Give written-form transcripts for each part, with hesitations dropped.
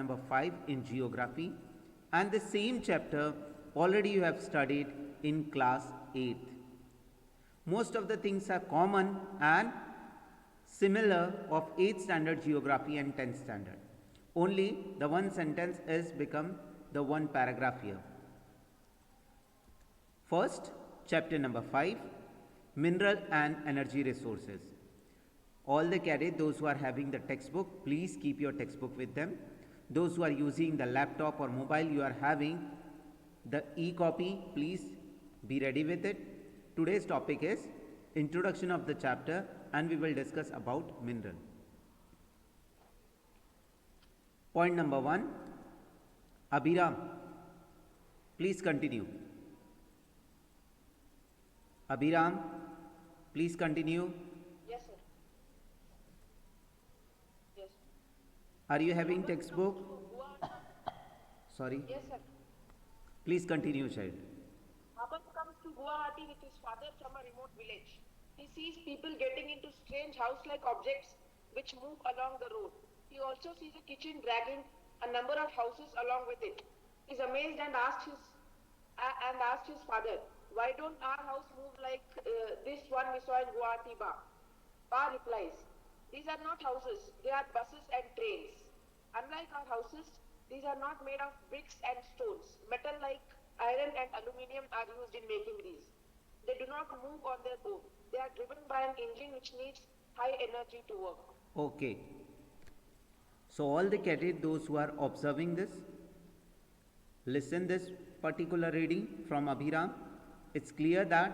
number 5 in geography, and the same chapter already you have studied in class 8th. Most of the things are common and similar of 8th standard geography and 10th standard. Only the one sentence is become the one paragraph here. First, chapter number 5, mineral and energy resources. All the cadets, those who are having the textbook, please keep your textbook with them. Those who are using the laptop or mobile, you are having the e-copy, please be ready with it. Today's topic is introduction of the chapter, and we will discuss about mineral. Point number 1, Abhiram, please continue. Abhiram, please continue. Yes, sir. Yes. Are you having textbook? Sorry. Yes, sir. Please continue, child. Aban comes to Guwahati with his father from a remote village. He sees people getting into strange house-like objects which move along the road. He also sees a kitchen dragging a number of houses along with it. He is amazed and asked his father, "Why don't our house move like this one we saw in Guwahati, Ba?" Ba replies, "These are not houses, they are buses and trains. Unlike our houses, these are not made of bricks and stones. Metal like iron and aluminium are used in making these. They do not move on their own. They are driven by an engine which needs high energy to work." Okay. So all the cadets, those who are observing this, listen this particular reading from Abhiram. It's clear that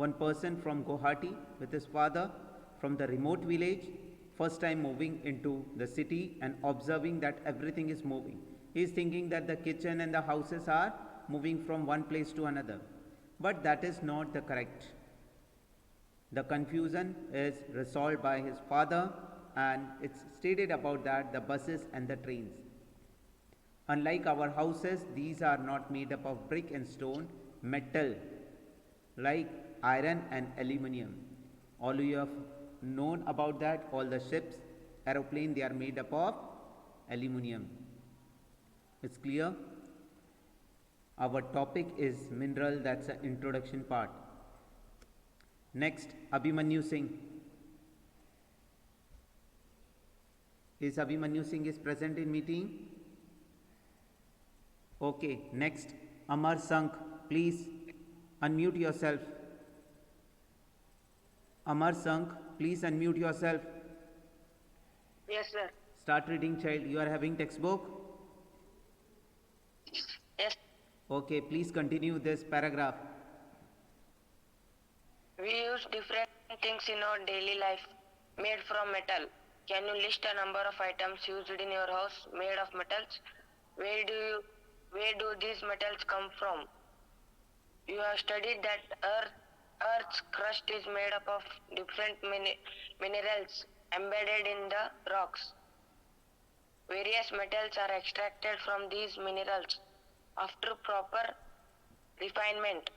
one person from Guwahati with his father from the remote village, first time moving into the city and observing that everything is moving. He is thinking that the kitchen and the houses are moving from one place to another. But that is not the correct. The confusion is resolved by his father, and it's stated about that the buses and the trains. Unlike our houses, these are not made up of brick and stone, metal like iron and aluminium. All you have known about that, all the ships, aeroplane, they are made up of aluminium. It's clear? Our topic is mineral, that's the introduction part. Next, Abhimanyu Singh. Is Abhimanyu Singh is present in meeting? Okay, next, Amar Sank, please unmute yourself. Amar Sank, please unmute yourself. Yes, sir. Start reading, child. You are having textbook? Yes. Okay, please continue this paragraph. We use different things in our daily life made from metal. Can you list a number of items used in your house made of metals? Where do these metals come from? You have studied that Earth's crust is made up of different minerals embedded in the rocks. Various metals are extracted from these minerals after proper refinement.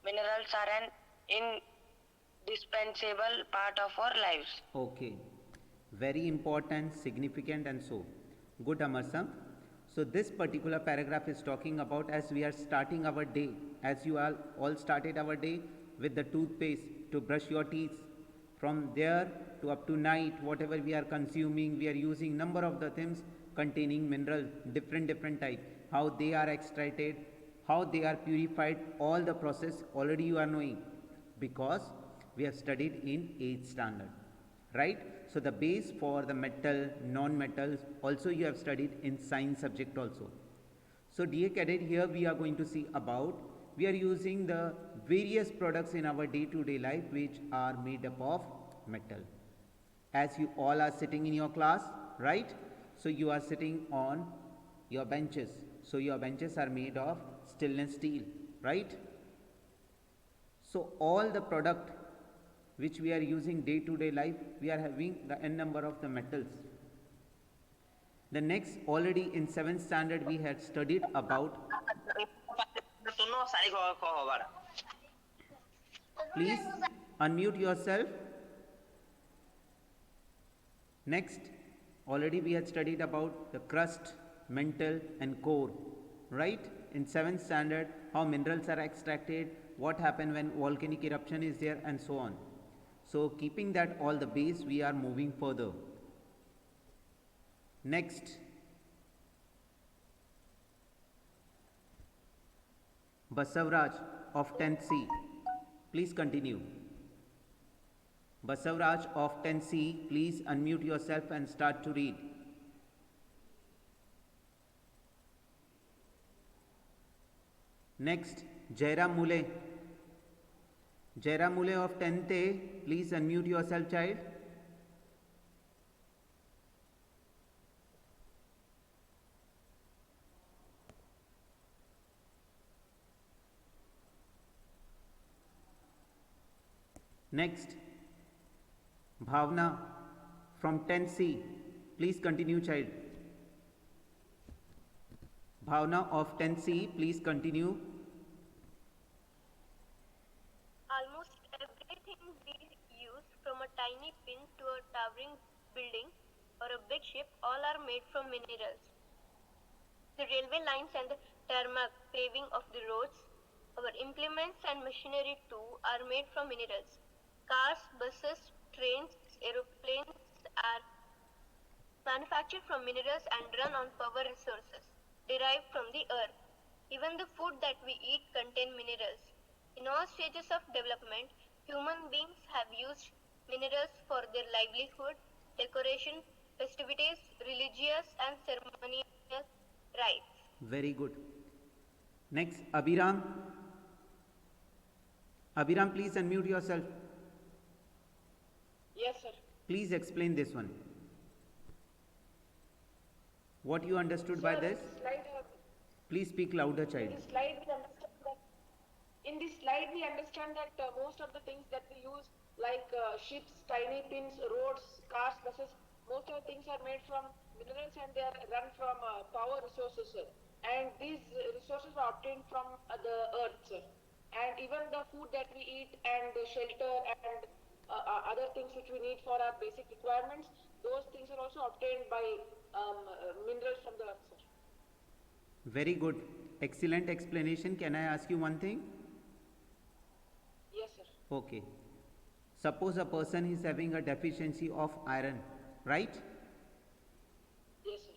Minerals are an indispensable part of our lives. Okay, very important, significant, and so good, Amar Sank. So this particular paragraph is talking about as we are starting our day, as you all started our day with the toothpaste to brush your teeth. From there to up to night, whatever we are consuming, we are using number of the things containing mineral, different type, how they are extracted, how they are purified, all the process already you are knowing because we have studied in 8th standard, right? So the base for the metal, non-metals also you have studied in science subject also. So dear cadet, here we are going to see about, we are using the various products in our day-to-day life which are made up of metal. As you all are sitting in your class, right? So you are sitting on your benches. So your benches are made of stainless steel, right? So all the product which we are using day-to-day life, we are having the n number of the metals. The next, already in 7th standard we had studied about. Please unmute yourself. Next, already we had studied about the crust mantle, and core. Right? In 7th standard, how minerals are extracted, what happens when volcanic eruption is there, and so on. So, keeping that all the base, we are moving further. Next, Basavraj of 10th C. Please continue. Basavraj of 10th C, please unmute yourself and start to read. Next, Jairam Mule. Jairam Mule of 10th A, please unmute yourself, child. Next, Bhavna from 10C. Please continue, child. Bhavna of 10C, please continue. Almost everything we use, from a tiny pin to a towering building or a big ship, all are made from minerals. The railway lines and the tarmac paving of the roads, our implements and machinery too, are made from minerals. Cars, buses, trains, aeroplanes are manufactured from minerals and run on power resources derived from the earth. Even the food that we eat contain minerals. In all stages of development, human beings have used minerals for their livelihood, decoration, festivities, religious and ceremonial rites. Very good. Next, Abhiram. Abhiram, please unmute yourself. Yes, sir. Please explain this one. What you understood by Sir, this? Please speak louder, child. In this slide, we understand that most of the things that we use, like ships, tiny pins, roads, cars, buses, most of the things are made from minerals and they are run from power resources, sir. And these resources are obtained from the earth, sir. And even the food that we eat and the shelter and other things which we need for our basic requirements, those things are also obtained by minerals from the earth, sir. Very good. Excellent explanation. Can I ask you one thing? Yes, sir. Okay. Suppose a person is having a deficiency of iron, right? Yes, sir.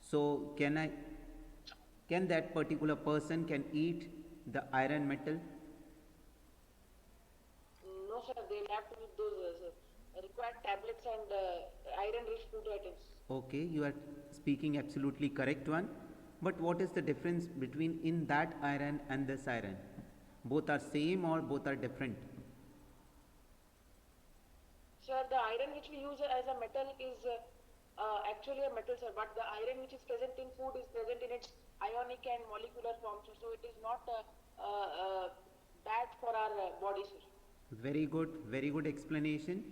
So can that particular person can eat the iron metal? No, sir. They'll have to eat those required tablets and iron-rich food items. Okay, you are speaking absolutely correct one. But what is the difference between in that iron and this iron? Both are same or both are different? Sir, the iron which we use as a metal is actually a metal, sir. But the iron which is present in food is present in its ionic and molecular form, sir. So it is not bad for our body, sir. Very good explanation.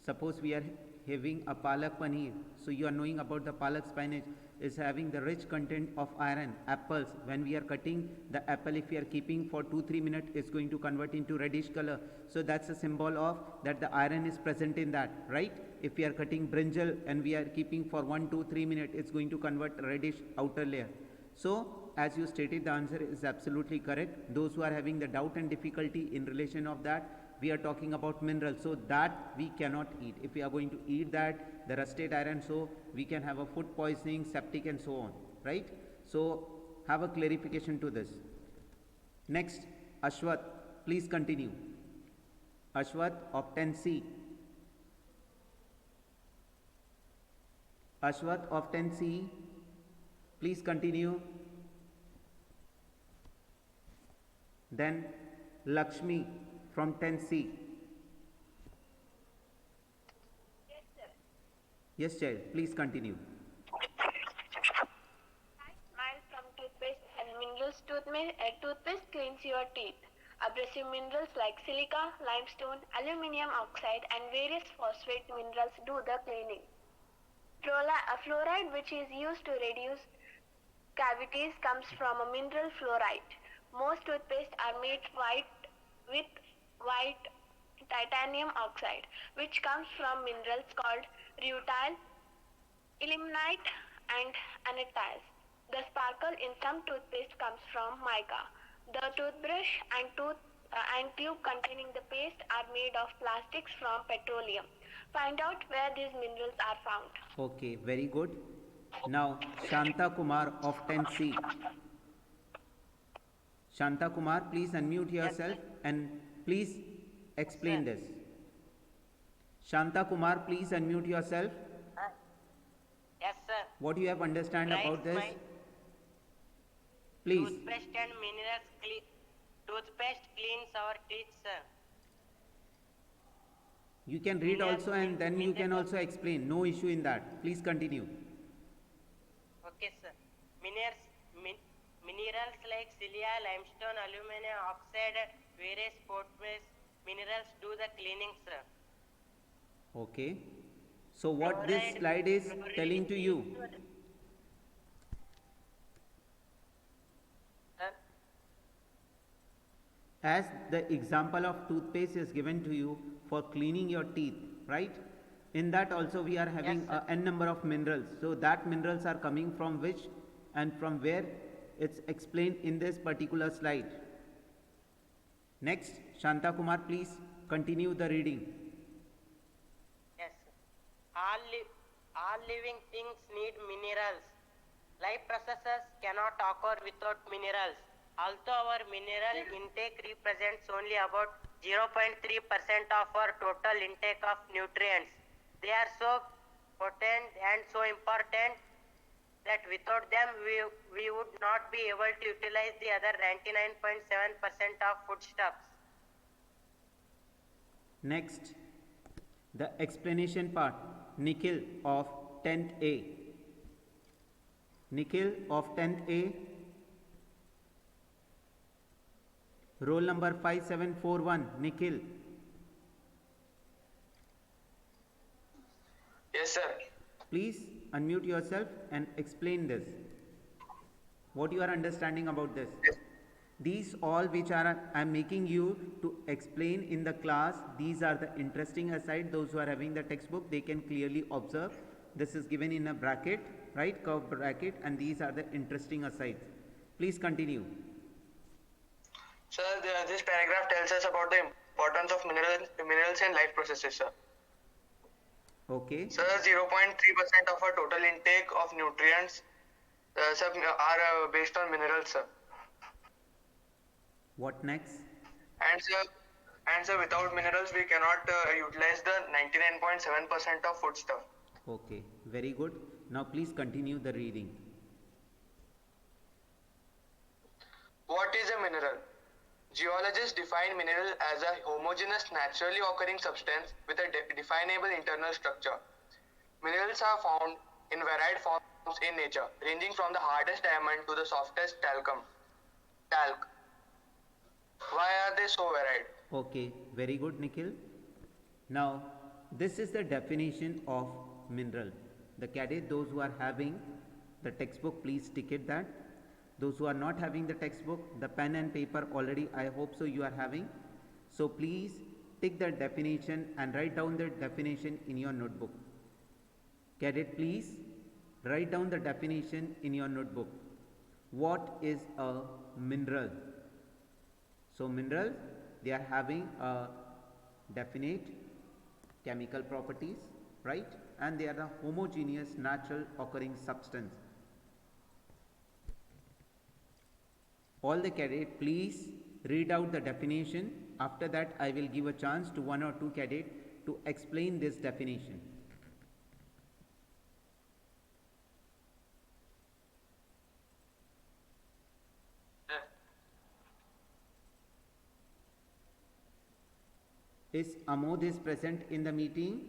Suppose we are having a palak paneer, so you are knowing about the palak spinach is having the rich content of iron. Apples, when we are cutting the apple, if we are keeping for 2-3 minutes, it's going to convert into reddish color. So that's a symbol of that the iron is present in that, right? If we are cutting brinjal and we are keeping for 1-2-3 minutes, it's going to convert reddish outer layer. So as you stated, the answer is absolutely correct. Those who are having the doubt and difficulty in relation of that, we are talking about minerals, so that we cannot eat. If we are going to eat that, the rusted iron, so we can have a food poisoning, septic and so on, right? So have a clarification to this. Next, Ashwath, please continue. Ashwath of 10C. Ashwath of 10C, please continue. Then Lakshmi from 10C. Yes, sir. Yes, child, please continue. Smile from toothpaste and minerals toothpaste cleans your teeth. Abrasive minerals like silica, limestone, aluminium oxide and various phosphate minerals do the cleaning. Fluoride, which is used to reduce cavities, comes from a mineral fluoride. Most toothpaste are made with white titanium oxide, which comes from minerals called rutile, ilmenite and anatiles. The sparkle in some toothpaste comes from mica. The toothbrush and tube containing the paste are made of plastics from petroleum. Find out where these minerals are found. Okay, very good. Now, Shanta Kumar of 10C. Shanta Kumar, please unmute Yes, yourself sir. and please explain Sir. this. Shanta Kumar, please unmute yourself. Uh, yes, sir. What you have understand Right, about this? my Please. toothpaste and minerals toothpaste cleans our teeth, sir. You can read Minerals also and then you mean can that- also explain. No issue in that. Please continue. Okay, sir. Minerals like cilia, limestone, aluminum oxide, and various portways minerals do the cleaning, sir. Okay. So what this Fluoride- slide is fluoride telling to you? Sir, As the example of toothpaste is given to you for cleaning your teeth, right? In that also we are having Yes, sir. a n number of minerals. So that minerals are coming from which and from where, it's explained in this particular slide. Next, Shanta Kumar, please continue the reading. yes, sir. All living things need minerals. Life processes cannot occur without minerals. Although our mineral intake represents only about 0.3% of our total intake of nutrients, they are so potent and so important that without them we would not be able to utilize the other 99.7% of foodstuffs. Next, the explanation part. Nikhil of 10th A. Nikhil of 10th A. Roll number 5741. Nikhil. Yes, sir. Please unmute yourself and explain this. What you are understanding about this? These all which are I am making you to explain in the class, these are the interesting aside. Those who are having the textbook, they can clearly observe. This is given in a bracket, right? Curved bracket, and these are the interesting asides. Please continue. Sir, this paragraph tells us about the importance of minerals in life processes, sir. Okay. Sir, 0.3% of our total intake of nutrients sir, are based on minerals, sir. What next? And sir, without minerals, we cannot utilize the 99.7% of foodstuff. Okay, very good. Now please continue the reading. What is a mineral? Geologists define mineral as a homogeneous, naturally occurring substance with a definable internal structure. Minerals are found in varied forms in nature, ranging from the hardest diamond to the softest talc. Why are they so varied? Okay, very good, Nikhil. Now, this is the definition of mineral. The cadet, those who are having the textbook, please tick it that. Those who are not having the textbook, the pen and paper already, I hope so you are having. So please take the definition and write down the definition in your notebook. Cadet, please write down the definition in your notebook. What is a mineral? So minerals, they are having a definite chemical properties, right? And they are the homogeneous natural occurring substance. All the cadet, please read out the definition. After that, I will give a chance to one or two cadet to explain this definition. Is Amod is present in the meeting?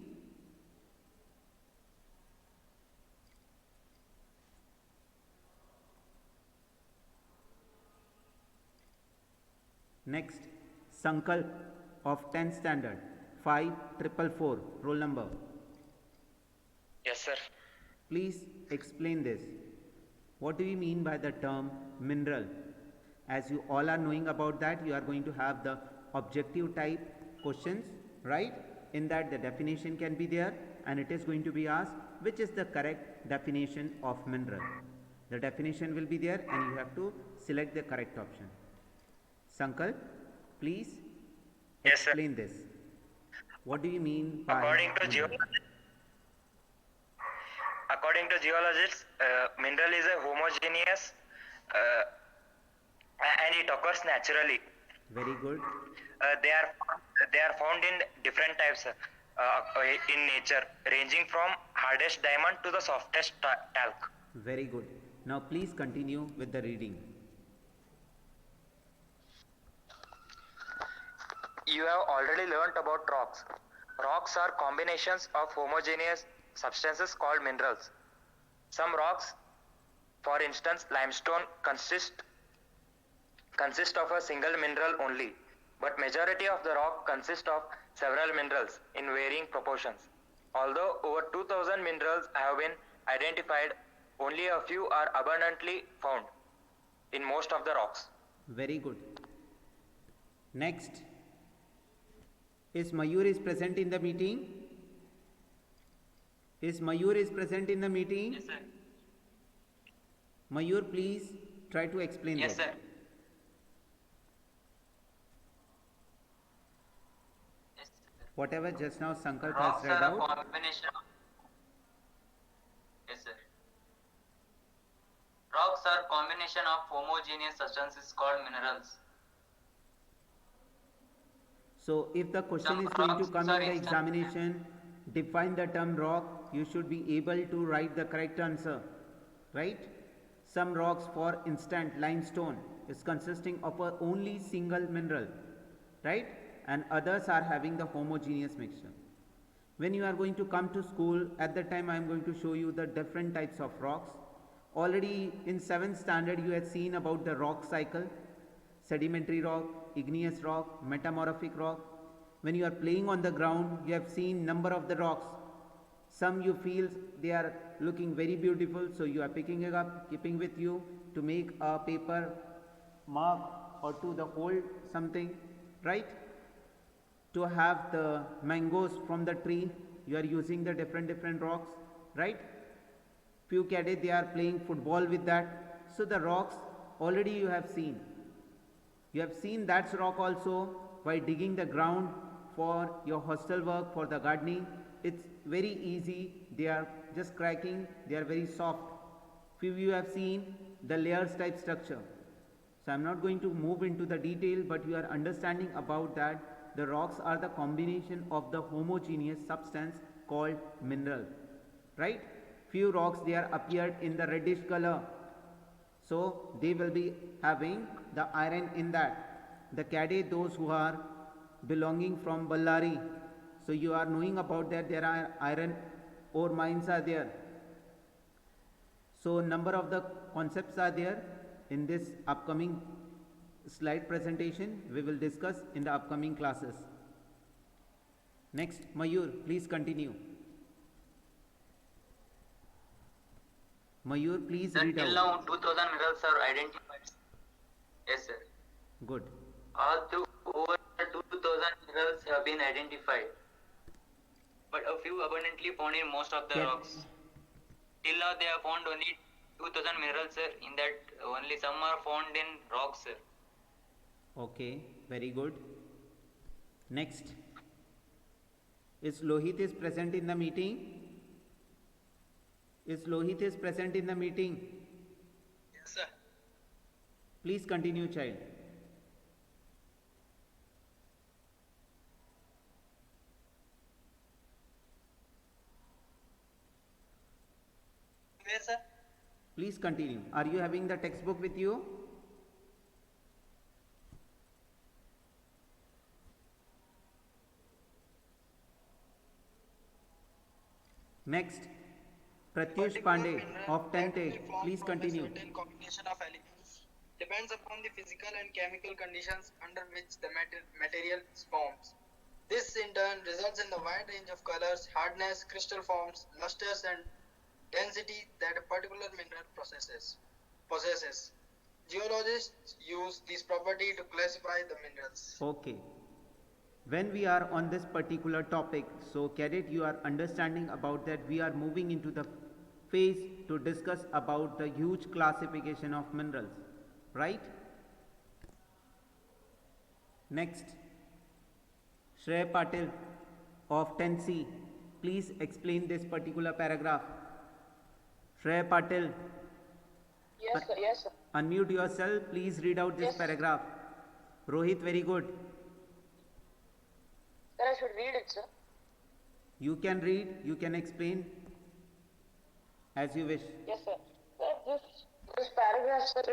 Next, Sankalp of 10th standard, 5444, roll number. Yes, sir. Please explain this. What do you mean by the term mineral? As you all are knowing about that, you are going to have the objective type questions, right? In that the definition can be there and it is going to be asked which is the correct definition of mineral. The definition will be there and you have to select the correct option. Sankalp, please Yes, sir. explain this. What do you mean by According to mineral? according to geologists, mineral is a homogeneous uh, and it occurs naturally. Very good. They are found in different types in nature, ranging from hardest diamond to the softest talc. Very good. Now please continue with the reading. You have already learnt about rocks. Rocks are combinations of homogeneous substances called minerals. Some rocks, for instance limestone, consist of a single mineral only, but majority of the rock consists of several minerals in varying proportions. Although over 2000 minerals have been identified, only a few are abundantly found in most of the rocks. Very good. Next. Is Mayur is present in the meeting? Is Mayur is present in the meeting? Yes, sir. Mayur, please try to explain Yes, that. sir. Yes, sir. Whatever just now Sankalp Rocks has read are a out. combination of... Yes, sir. Rocks are combination of homogeneous substances called minerals. So if the question Some is going to rocks come are in the instant- examination, define the term rock, you should be able to write the correct answer, right? Some rocks, for instance limestone, is consisting of a only single mineral, right? And others are having the homogeneous mixture. When you are going to come to school, at that time I am going to show you the different types of rocks. Already in 7th standard you have seen about the rock cycle, sedimentary rock, igneous rock, metamorphic rock. When you are playing on the ground, you have seen number of the rocks. Some you feel they are looking very beautiful, so you are picking it up, keeping with you to make a paper mark or to the hold something, right? To have the mangoes from the tree, you are using the different rocks, right? Few cadets, they are playing football with that. So the rocks already you have seen. You have seen that rock also by digging the ground for your hostel work, for the gardening. It's very easy. They are just cracking. They are very soft. Few you have seen the layers type structure. So I'm not going to move into the detail, but you are understanding about that. The rocks are the combination of the homogeneous substance called mineral, right? Few rocks, they are appeared in the reddish color. So they will be having the iron in that. The cadet, those who are belonging from Ballari, so you are knowing about that there are iron ore mines are there. So number of the concepts are there in this upcoming slide presentation. We will discuss in the upcoming classes. Next, Mayur, please continue. Mayur, please Sir, read till out. now 2000 minerals are identified. Yes, sir. Good. Over 2000 minerals have been identified, but a few abundantly found in most of the Yes. rocks. Till now they have found only 2000 minerals, sir. In that only some are found in rocks, sir. Okay, very good. Next, is Lohit is present in the meeting? Is Lohit is present in the meeting? Yes, sir. Please continue, child. Where, sir? Please continue. Are you having the textbook with you? Next, Pratyush Pandey of 10th A. Please continue. Certain combination of elements depends upon the physical and chemical conditions under which the material forms. This in turn results in the wide range of colors, hardness, crystal forms, lusters, and density that a particular mineral possesses. Geologists use this property to classify the minerals. Okay. When we are on this particular topic, so cadet, you are understanding about that we are moving into the phase to discuss about the huge classification of minerals, right? Next, Shreya Patil of 10C, please explain this particular paragraph. Shreya Patil, Yes, sir. Yes, sir. unmute yourself, please read out this Yes. paragraph. Rohit, very good. Sir, I should read it, sir. You can read, you can explain as you wish. Yes, sir. Sir, this paragraph, sir,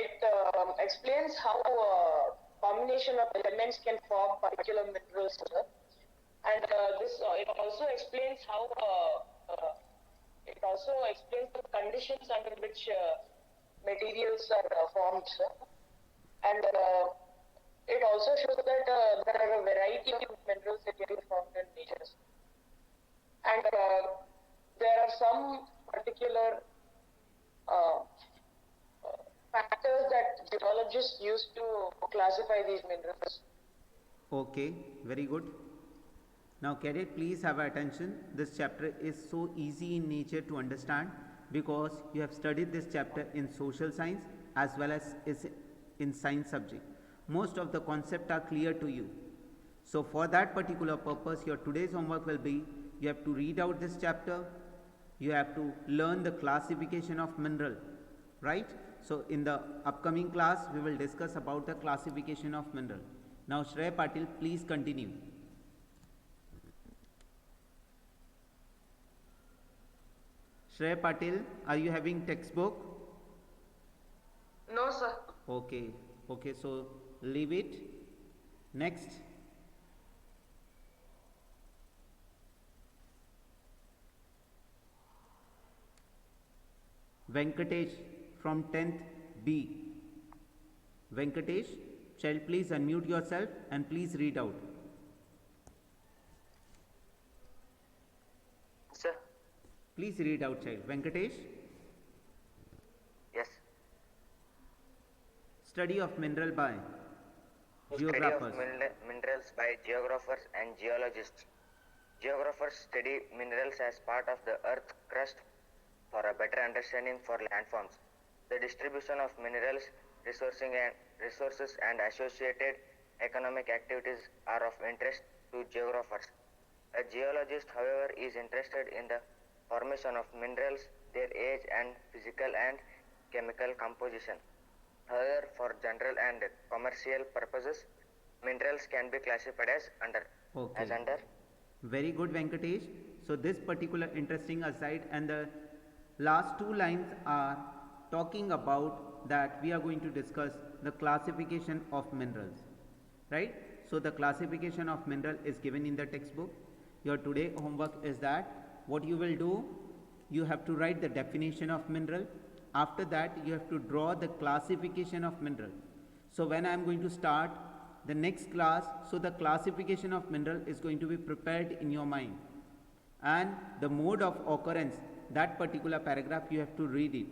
it explains how combination of elements can form particular minerals, sir. And it also explains how it also explains the conditions under which materials are formed, sir. And it also shows that there are a variety of minerals that can be found in nature. And there are some particular factors that geologists use to classify these minerals. Okay, very good. Now cadet, please have attention. This chapter is so easy in nature to understand because you have studied this chapter in social science as well as is in science subject. Most of the concepts are clear to you. So for that particular purpose, your today's homework will be, you have to read out this chapter, you have to learn the classification of mineral, right? So in the upcoming class, we will discuss about the classification of mineral. Now Shreya Patil, please continue. Shreya Patil, are you having textbook? No, sir. Okay, okay, so leave it. Next. Venkatesh from 10th B. Venkatesh, child, please unmute yourself and please read out. Sir. Please read out, child. Venkatesh. Yes. Study of mineral by Study geographers. of minerals by geographers and geologists. Geographers study minerals as part of the earth crust for a better understanding for landforms. The distribution of minerals, resources and associated economic activities are of interest to geographers. A geologist, however, is interested in the formation of minerals, their age and physical and chemical composition. However, for general and commercial purposes, minerals can be classified as under. Very good, Venkatesh. So this particular interesting aside, and the last two lines are talking about that we are going to discuss the classification of minerals, right? So the classification of mineral is given in the textbook. Your today homework is that what you will do, you have to write the definition of mineral. After that, you have to draw the classification of mineral. So when I am going to start the next class, so the classification of mineral is going to be prepared in your mind. And the mode of occurrence, that particular paragraph, you have to read it.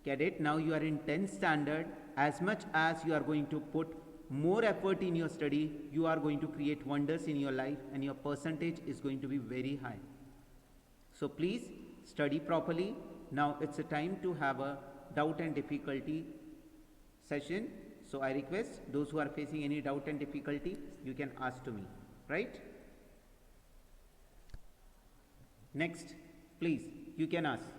Cadet, now you are in 10th standard. As much as you are going to put more effort in your study, you are going to create wonders in your life and your percentage is going to be very high. So please study properly. Now it's a time to have a doubt and difficulty session. So I request those who are facing any doubt and difficulty, you can ask to me, right? Next, please, you can ask.